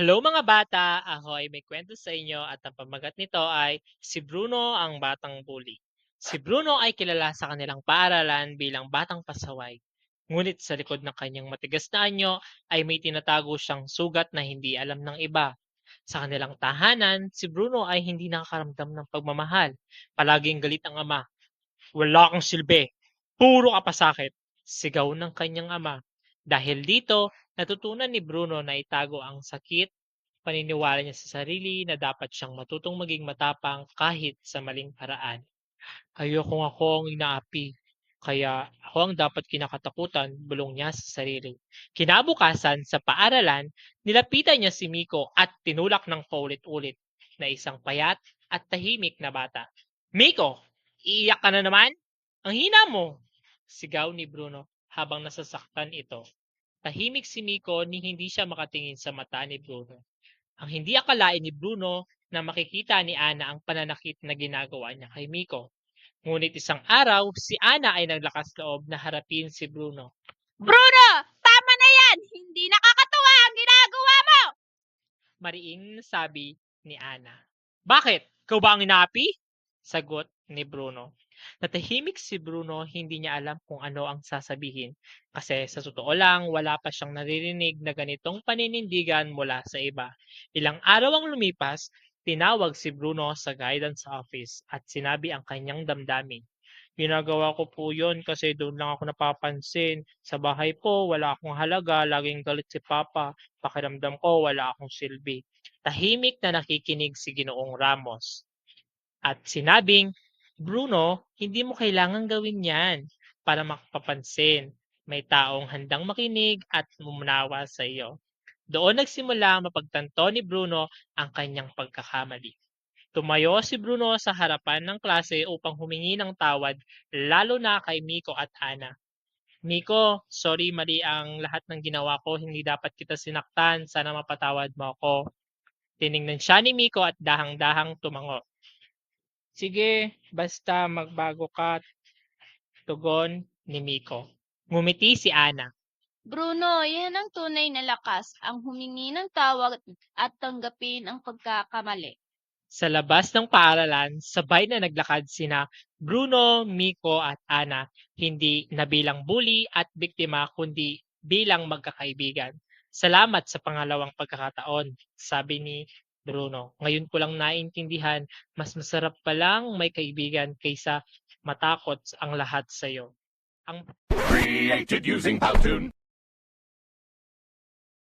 Hello mga bata! Ako ay may kwento sa inyo at ang pamagat nito ay Si Bruno ang Batang Bully. Si Bruno ay kilala sa kanilang paaralan bilang batang pasaway. Ngunit sa likod ng kanyang matigas na anyo ay may tinatago siyang sugat na hindi alam ng iba. Sa kanilang tahanan, si Bruno ay hindi nakakaramdam ng pagmamahal. Palaging galit ang ama. Wala kang silbi. Puro ka pasakit. Sigaw ng kanyang ama. Dahil dito, natutunan ni Bruno na itago ang sakit, paniniwala niya sa sarili na dapat siyang matutong maging matapang kahit sa maling paraan. Ayokong ako ang inaapi, kaya ako ang dapat kinakatakutan, bulong niya sa sarili. Kinabukasan sa paaralan, nilapitan niya si Miko at tinulak ng paulit-ulit na isang payat at tahimik na bata. Miko, iiyak ka na naman? Ang hina mo! Sigaw ni Bruno habang nasasaktan ito. Tahimik si Miko ni hindi siya makatingin sa mata ni Bruno. Ang hindi akalain ni Bruno na makikita ni Ana ang pananakit na ginagawa niya kay Miko. Ngunit isang araw, si Ana ay naglakas loob na harapin si Bruno. Bruno! Tama na yan! Hindi nakakatuwa ang ginagawa mo! Mariing sabi ni Ana. Bakit? Ikaw ba ang inaapi? Sagot ni Bruno. Natahimik si Bruno, hindi niya alam kung ano ang sasabihin. Kasi sa totoo lang, wala pa siyang naririnig na ganitong paninindigan mula sa iba. Ilang araw ang lumipas, tinawag si Bruno sa guidance office at sinabi ang kanyang damdamin. Ginagawa ko po yun kasi doon lang ako napapansin. Sa bahay po, wala akong halaga, laging galit si Papa. Pakiramdam ko, wala akong silbi. Tahimik na nakikinig si Ginoong Ramos. At sinabing, Bruno, hindi mo kailangang gawin yan para makapapansin. May taong handang makinig at mumunawa sa iyo. Doon nagsimula mapagtanto ni Bruno ang kanyang pagkakamali. Tumayo si Bruno sa harapan ng klase upang humingi ng tawad, lalo na kay Miko at Ana. Miko, sorry, mali ang lahat ng ginawa ko. Hindi dapat kita sinaktan. Sana mapatawad mo ako. Tiningnan siya ni Miko at dahang-dahang tumango. Sige, basta magbago ka, tugon ni Miko. Ngumiti si Ana. Bruno, yan ang tunay na lakas, ang humingi ng tawad at tanggapin ang pagkakamali. Sa labas ng paaralan, sabay na naglakad sina Bruno, Miko at Ana, hindi na bilang bully at biktima kundi bilang magkakaibigan. Salamat sa pangalawang pagkakataon, sabi ni Bruno. Ngayon ko lang naintindihan, mas masarap palang may kaibigan kaysa matakot ang lahat sa'yo. Ang Created using Powtoon.